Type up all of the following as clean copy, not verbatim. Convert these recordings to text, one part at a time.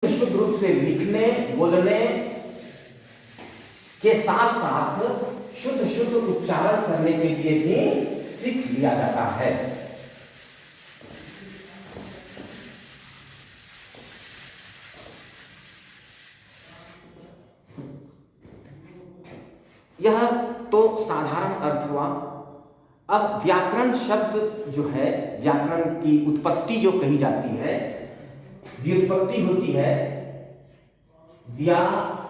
शुद्ध रूप से लिखने बोलने के साथ साथ शुद्ध शुद्ध उच्चारण करने के लिए भी सीख लिया जाता है। यह तो साधारण अर्थ हुआ। अब व्याकरण शब्द जो है, व्याकरण की उत्पत्ति जो कही जाती है, व्युत्पत्ति होती है व्याक्रियन्ते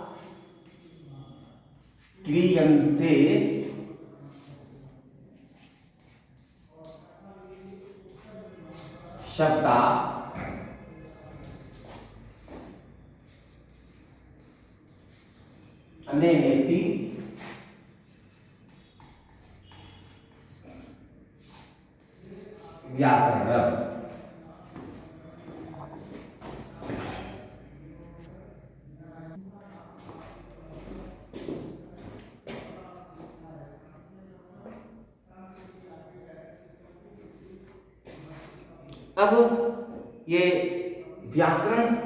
शब्दा अनेनेति व्याकरण। अब ये व्याकरण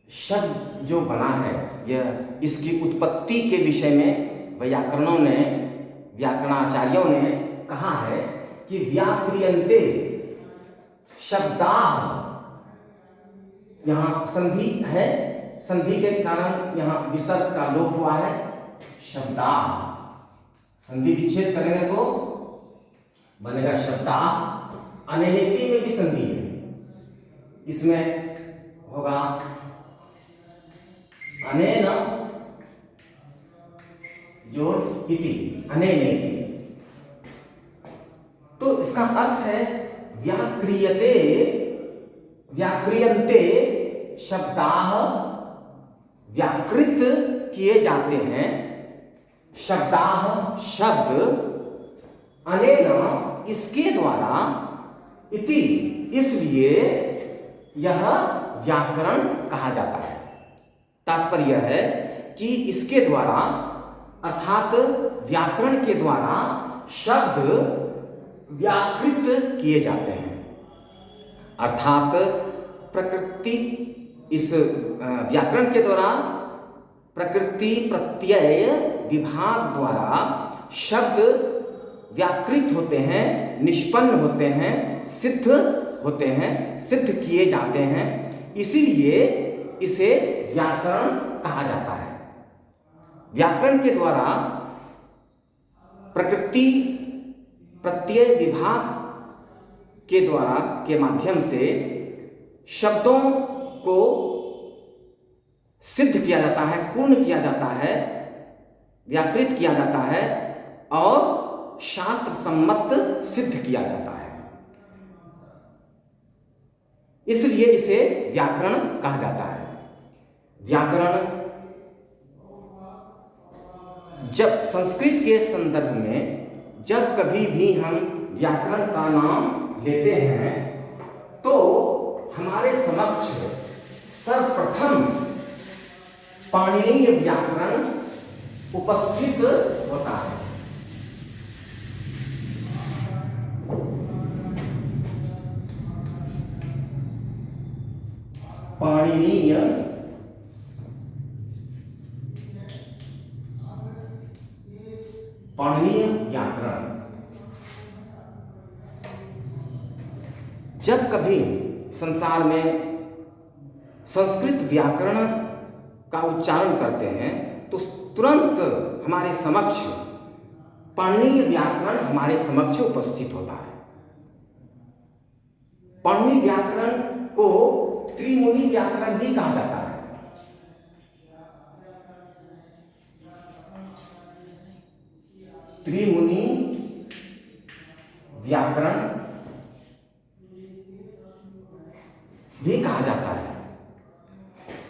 शब्द जो बना है, यह इसकी उत्पत्ति के विषय में व्याकरणों ने, व्याकरणाचार्यों ने कहा है कि व्याक्रियन्ते शब्दाः, यहाँ संधि है, संधि के कारण यहाँ विसर्ग का लोप हुआ है। शब्दाः, संधि विच्छेद करेंगे तो बनेगा शब्दाः। अनेनेति में भी संधि है, इसमें होगा अनेन जोड़ इति, अनेनेति। तो इसका अर्थ है व्याक्रियते, व्याक्रियन्ते शब्दाः, व्याकृत किए जाते हैं शब्दाः, शब्द, अनेन इसके द्वारा, इति इसलिए यह व्याकरण कहा जाता है। तात्पर्य है कि इसके द्वारा अर्थात व्याकरण के द्वारा शब्द व्याकृत किए जाते हैं, अर्थात प्रकृति, इस व्याकरण के द्वारा प्रकृति प्रत्यय विभाग द्वारा शब्द व्याकृत होते हैं, निष्पन्न होते हैं, सिद्ध होते हैं, सिद्ध किए जाते हैं। इसीलिए इसे व्याकरण कहा जाता है। व्याकरण के द्वारा प्रकृति प्रत्यय विभाग के द्वारा, के माध्यम से शब्दों को सिद्ध किया जाता है, पूर्ण किया जाता है, व्याकृत किया जाता है और शास्त्र सम्मत सिद्ध किया जाता है। इसलिए इसे व्याकरण कहा जाता है। व्याकरण जब संस्कृत के संदर्भ में जब कभी भी हम व्याकरण का नाम लेते हैं तो हमारे समक्ष सर्वप्रथम पाणिनीय व्याकरण उपस्थित होता है। पाणिनीय व्याकरण। जब कभी संसार में संस्कृत व्याकरण का उच्चारण करते हैं तो तुरंत हमारे समक्ष पाणिनीय व्याकरण हमारे समक्ष उपस्थित होता है। पाणिनीय व्याकरण को त्रिमुनि व्याकरण भी कहा जाता है। त्रिमुनि व्याकरण भी कहा जाता है।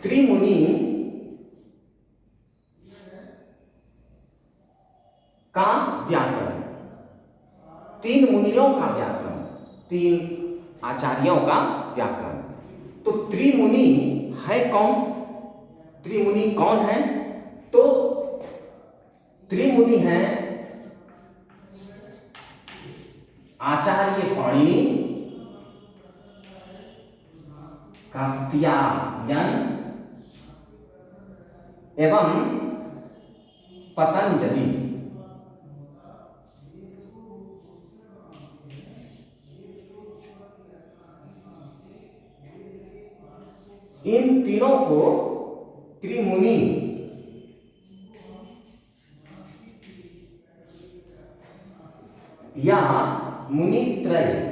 त्रिमुनि का व्याकरण, तीन मुनियों का व्याकरण, तीन आचार्यों का व्याकरण। तो त्रिमुनि है कौन? त्रिमुनि कौन है? तो त्रिमुनि है आचार्य पाणिनि, कात्यायन एवं पतंजलि। इन तीनों को त्रिमुनि या मुनित्रय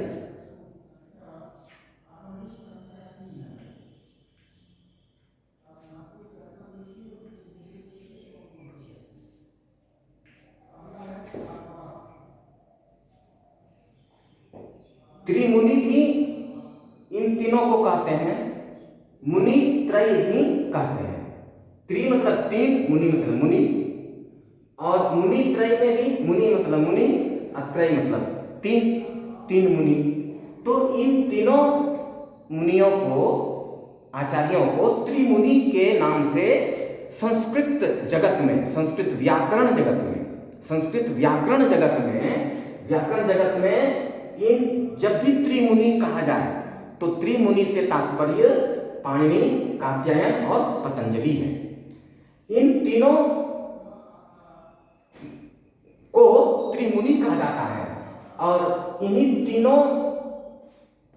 त्रिमुनि भी इन तीनों को कहते हैं, मुनि त्रय भी कहते हैं। त्रि मतलब तीन, मुनि मतलब मुनि, और मुनि त्रय में भी मुनि मतलब मुनि और त्रय मतलब तीन, तीन मुनि। तो इन तीनों मुनियों को, आचार्यों को त्रिमुनि के नाम से संस्कृत जगत में, संस्कृत व्याकरण जगत में, संस्कृत व्याकरण जगत में, व्याकरण जगत में इन जब भी त्रिमुनि कहा जाए तो त्रिमुनि से तात्पर्य पाणिनि, कात्यायन और पतंजलि है। इन तीनों को त्रिमुनि कहा जाता है और इन्हीं तीनों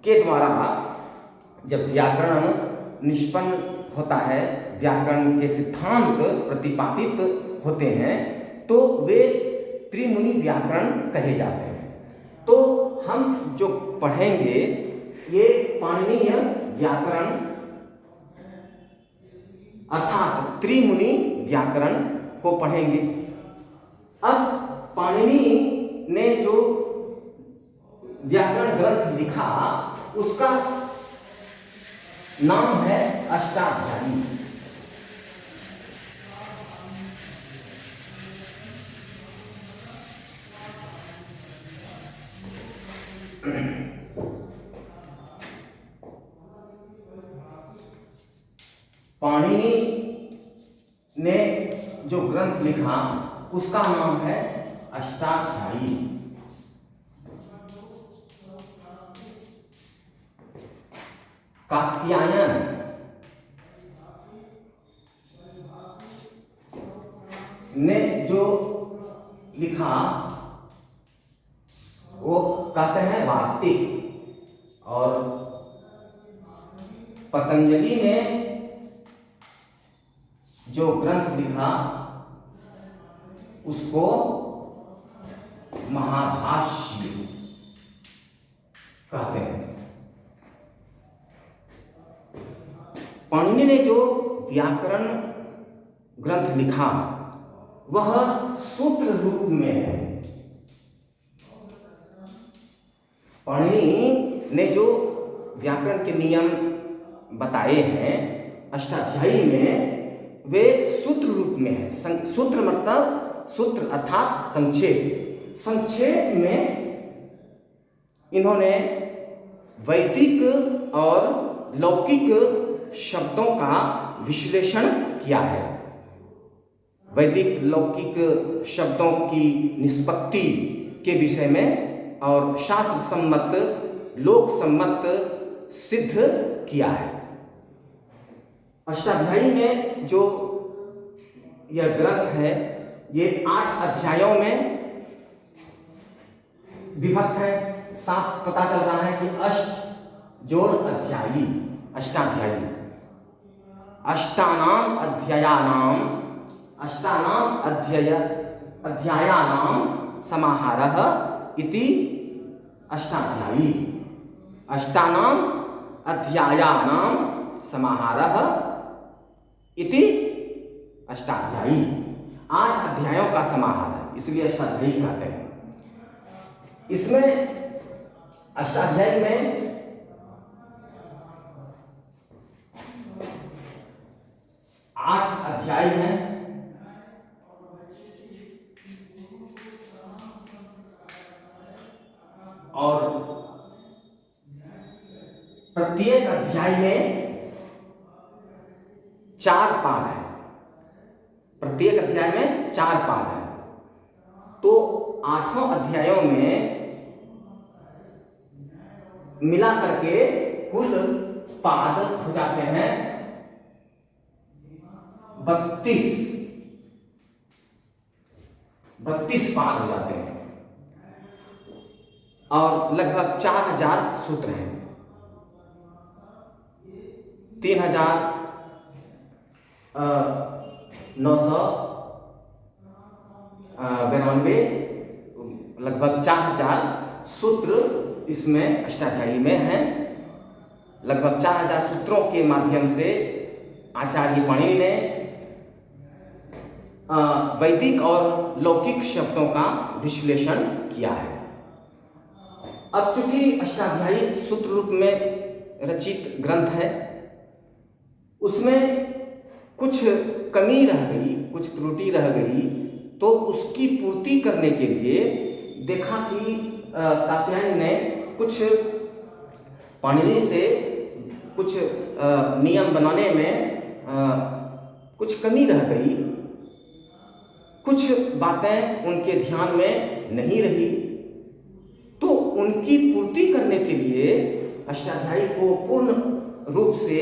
के द्वारा जब व्याकरण निष्पन्न होता है, व्याकरण के सिद्धांत प्रतिपादित होते हैं, तो वे त्रिमुनि व्याकरण कहे जाते हैं। तो हम जो पढ़ेंगे ये पाणिनीय व्याकरण अर्थात त्रिमुनि व्याकरण को पढ़ेंगे। अब पाणिनि ने जो व्याकरण ग्रंथ लिखा उसका नाम है अष्टाध्यायी। पाणिनि ने जो ग्रंथ लिखा उसका नाम है अष्टाध्यायी। कात्यायन ने जो लिखा वो कहते हैं वार्तिक, और पतंजलि ने जो ग्रंथ लिखा उसको महाभाष्य कहते हैं। पाणिनि ने जो व्याकरण ग्रंथ लिखा वह सूत्र रूप में है। पाणिनि ने जो व्याकरण के नियम बताए हैं अष्टाध्यायी में, वे सूत्र रूप में है। सूत्र मतलब, सूत्र अर्थात संक्षेप। संक्षेप में इन्होंने वैदिक और लौकिक शब्दों का विश्लेषण किया है। वैदिक लौकिक शब्दों की निष्पत्ति के विषय में और शास्त्र सम्मत, लोक सम्मत सिद्ध किया है। अष्टाध्यायी में जो यह ग्रंथ है ये 8 अध्यायों में विभक्त है। साफ पता चल रहा है कि अष्ट जोड़ अध्यायी, अष्टाध्यायी। अष्टानाम अध्यायानाम, अष्टानाम अध्यायानाम समाहारः इति अष्टाध्यायी। अष्टानाम अध्यायानाम समाहारः इति अष्टाध्यायी। 8 अध्यायों का समाहार है, इसलिए अष्टाध्यायी कहते हैं। इसमें अष्टाध्यायी में 8 अध्याय हैं। और प्रत्येक अध्याय में 4 पाद है। प्रत्येक अध्याय में 4 पाद है। तो 8 अध्यायों में मिला करके कुल पाद हो जाते हैं 32 पाद हो जाते हैं और लगभग 4000 सूत्र हैं। 3992 लगभग 4000 सूत्र इसमें अष्टाध्यायी में हैं। लगभग 4000 सूत्रों के माध्यम से आचार्य पाणिनि ने वैदिक और लौकिक शब्दों का विश्लेषण किया है। अब चूंकि अष्टाध्यायी सूत्र रूप में रचित ग्रंथ है, उसमें कुछ कमी रह गई, कुछ त्रुटि रह गई, तो उसकी पूर्ति करने के लिए देखा कि कात्यायन ने कुछ पाणिनि से कुछ नियम बनाने में कुछ कमी रह गई, कुछ बातें उनके ध्यान में नहीं रही, तो उनकी पूर्ति करने के लिए अष्टाध्यायी को पूर्ण रूप से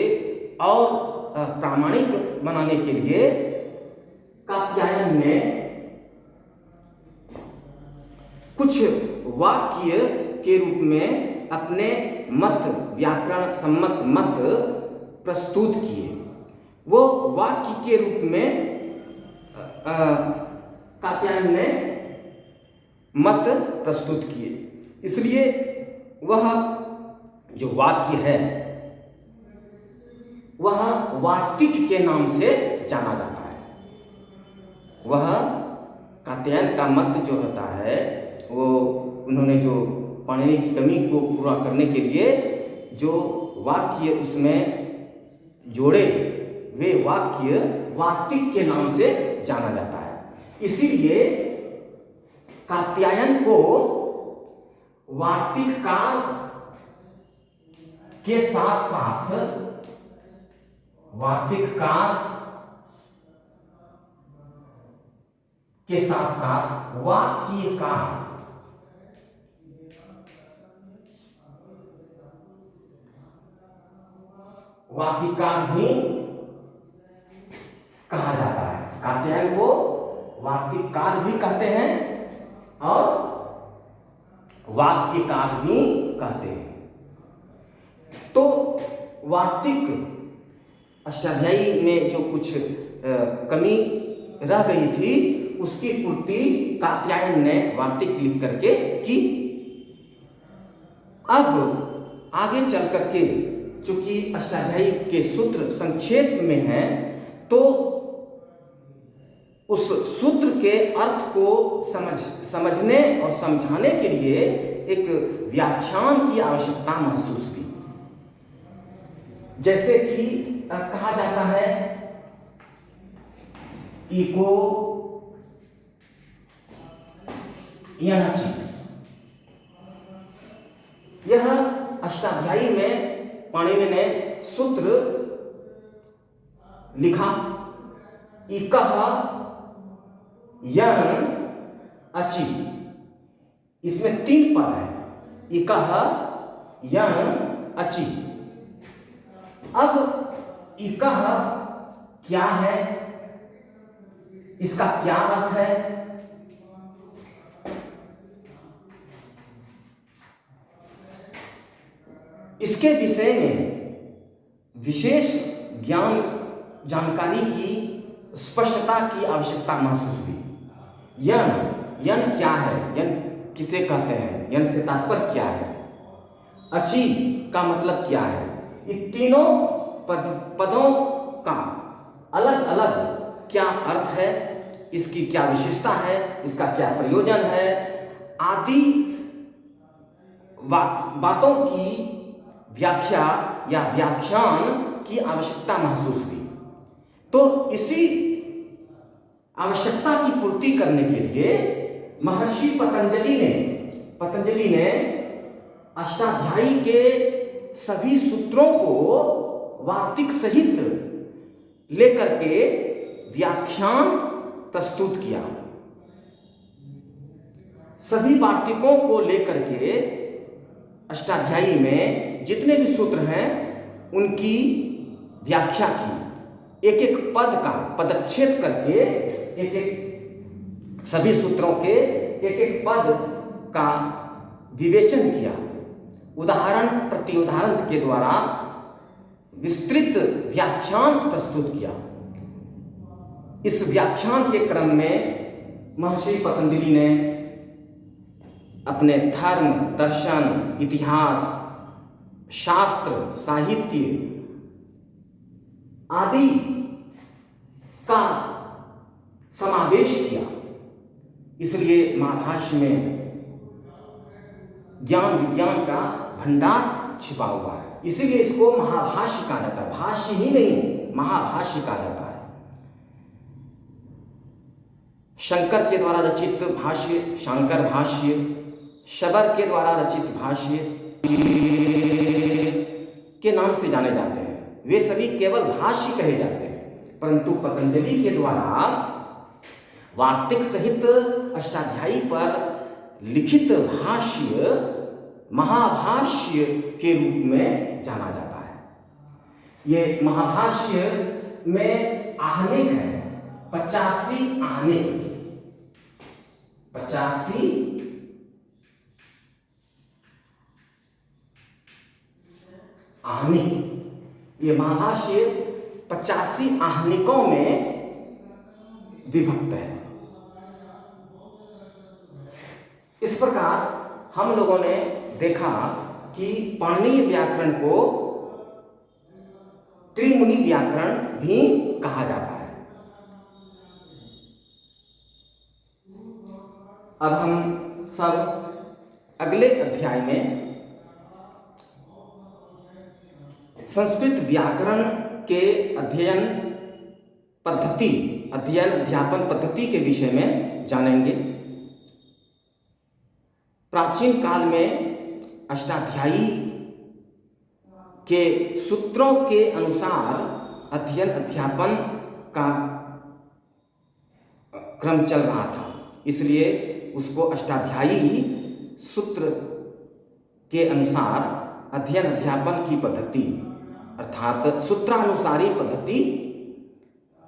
और प्रामाणिक बनाने के लिए कात्यायन ने कुछ वाक्य के रूप में अपने मत, व्याकरण सम्मत मत प्रस्तुत किए। वो वाक्य के रूप में कात्यायन ने मत प्रस्तुत किए, इसलिए वह जो वाक्य है वह वार्तिक के नाम से जाना जाता है। वह कात्यायन का मत जो होता है, वो उन्होंने जो पाणिनि की कमी को पूरा करने के लिए जो वाक्य उसमें जोड़े, वे वाक्य वार्तिक के नाम से जाना जाता है। इसीलिए कात्यायन को वार्तिककार के साथ साथ वार्तिककार के साथ साथ वाक्यकार भी कहा जाता है। कात्यायन को वार्तिककार भी कहते हैं और वाक्यकार भी कहते हैं। तो वार्तिक अष्टाध्यायी में जो कुछ कमी रह गई थी, उसकी पूर्ति कात्यायन ने वार्तिक लिख करके की। अब आगे चल करके चूंकि अष्टाध्यायी के सूत्र संक्षेप में हैं, तो उस सूत्र के अर्थ को समझने और समझाने के लिए एक व्याख्यान की आवश्यकता महसूस हुई। जैसे कि कहा जाता है इको यनाची, यह अष्टाध्यायी में पाणिनि ने सूत्र लिखा। इकः यण अचि, इसमें 3 पद है। इकः यण अचि। अब इकः क्या है, इसका क्या अर्थ है? इसके विषय में विशेष ज्ञान जानकारी की स्पष्टता की आवश्यकता महसूस हुई। यण क्या है, यण किसे कहते हैं, यण से तात्पर्य क्या है, अचि का मतलब क्या है, इन तीनों पदों का अलग अलग क्या अर्थ है, इसकी क्या विशेषता है, इसका क्या प्रयोजन है, आदि बातों की व्याख्या या व्याख्यान की आवश्यकता महसूस हुई। तो इसी आवश्यकता की पूर्ति करने के लिए महर्षि पतंजलि ने अष्टाध्यायी के सभी सूत्रों को वार्तिक सहित लेकर के व्याख्यान प्रस्तुत किया। सभी वार्तिकों को लेकर के अष्टाध्यायी में जितने भी सूत्र हैं उनकी व्याख्या की, एक एक पद का पदच्छेद करके एक एक सभी सूत्रों के एक एक पद का विवेचन किया, उदाहरण प्रत्युदाहरण के द्वारा विस्तृत व्याख्यान प्रस्तुत किया। इस व्याख्यान के क्रम में महर्षि पतंजलि ने अपने धर्म, दर्शन, इतिहास, शास्त्र, साहित्य आदि का समावेश किया। इसलिए महाभाष्य में ज्ञान विज्ञान का भंडार छिपा हुआ है। इसीलिए इसको महाभाष्य कहा जाता है। भाष्य ही नहीं, महाभाष्य कहा जाता है। शंकर के द्वारा रचित भाष्य शंकर भाष्य, शबर के द्वारा रचित भाष्य के नाम से जाने जाते हैं। वे सभी केवल भाष्य कहे जाते हैं, परंतु पतंजलि के द्वारा वार्तिक सहित अष्टाध्यायी पर लिखित भाष्य महाभाष्य के रूप में जाना जाता है। ये महाभाष्य में आहनिक है, 85 आहनिक, 85 आहनिक। ये महाभाष्य 85 आहनिकों में विभक्त है। इस प्रकार हम लोगों ने देखा कि पाणिनीय व्याकरण को त्रिमुनि व्याकरण भी कहा जाता है। अब हम सब अगले अध्याय में संस्कृत व्याकरण के अध्यापन पद्धति के विषय में जानेंगे। प्राचीन काल में अष्टाध्यायी के सूत्रों के अनुसार अध्ययन अध्यापन का क्रम चल रहा था, इसलिए उसको अष्टाध्यायी सूत्र के अनुसार अध्ययन अध्यापन की पद्धति अर्थात सूत्रानुसारी पद्धति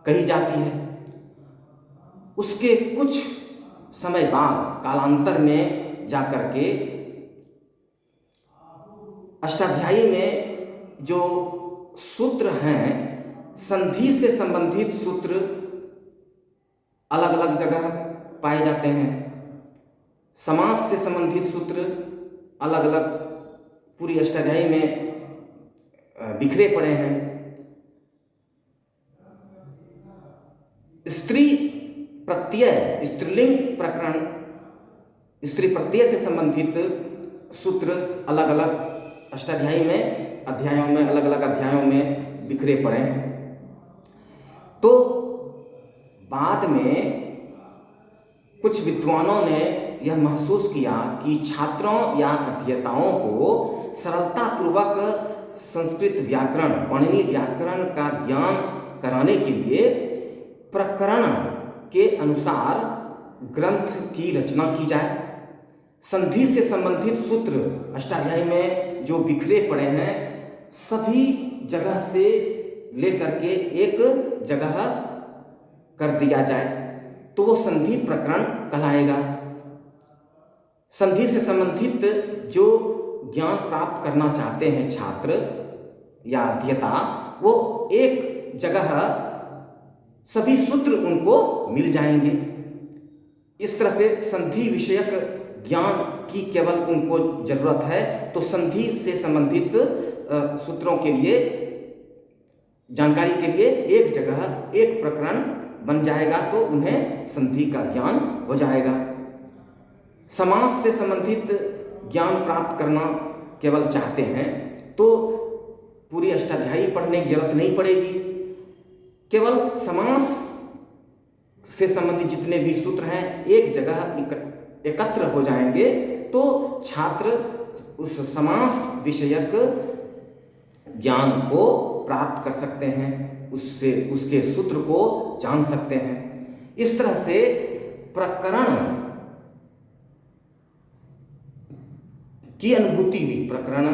कही जाती है। उसके कुछ समय बाद कालांतर में जाकर के अष्टाध्यायी में जो सूत्र हैं, संधि से संबंधित सूत्र अलग अलग जगह पाए जाते हैं। समास से संबंधित सूत्र अलग अलग पूरी अष्टाध्यायी में बिखरे पड़े हैं। स्त्री प्रत्यय, स्त्रीलिंग प्रकरण, स्त्री प्रत्यय से संबंधित सूत्र अलग अलग अष्टाध्यायी में अध्यायों में अलग अलग अध्यायों में बिखरे पड़े हैं। तो बाद में कुछ विद्वानों ने यह महसूस किया कि छात्रों या अध्येताओं को सरलतापूर्वक संस्कृत व्याकरण, पाणिनीय व्याकरण का ज्ञान कराने के लिए प्रकरण के अनुसार ग्रंथ की रचना की जाए। संधि से संबंधित सूत्र अष्टाध्यायी में जो बिखरे पड़े हैं, सभी जगह से लेकर के एक जगह कर दिया जाए तो वो संधि प्रकरण कहलाएगा। संधि से संबंधित जो ज्ञान प्राप्त करना चाहते हैं छात्र या अध्येता, वो एक जगह सभी सूत्र उनको मिल जाएंगे। इस तरह से संधि विषयक ज्ञान की केवल उनको जरूरत है, तो संधि से संबंधित सूत्रों के लिए जानकारी के लिए एक जगह एक प्रकरण बन जाएगा, तो उन्हें संधि का ज्ञान हो जाएगा। समास से संबंधित ज्ञान प्राप्त करना केवल चाहते हैं तो पूरी अष्टाध्यायी पढ़ने की जरूरत नहीं पड़ेगी। केवल समास से संबंधित जितने भी सूत्र हैं एक जगह एकत्र हो जाएंगे, तो छात्र उस समास विषयक ज्ञान को प्राप्त कर सकते हैं, उससे उसके सूत्र को जान सकते हैं। इस तरह से प्रकरण की अनुभूति हुई, प्रकरण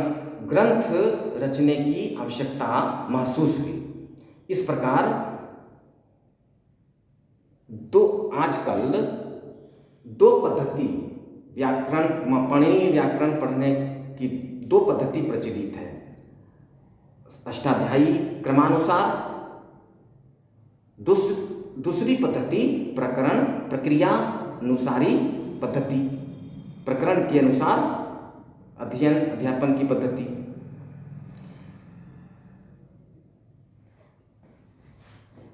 ग्रंथ रचने की आवश्यकता महसूस हुई। इस प्रकार आजकल दो पद्धति व्याकरण, पाणिनीय व्याकरण पढ़ने की दो पद्धति प्रचलित है। अष्टाध्यायी क्रमानुसार, दूसरी पद्धति प्रकरण प्रक्रिया अनुसारी पद्धति, प्रकरण के अनुसार अध्ययन अध्यापन की पद्धति।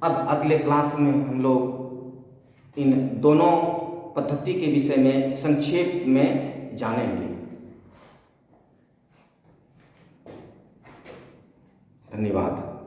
अब अगले क्लास में हम लोग इन दोनों पद्धति के विषय में संक्षेप में जानेंगे। धन्यवाद।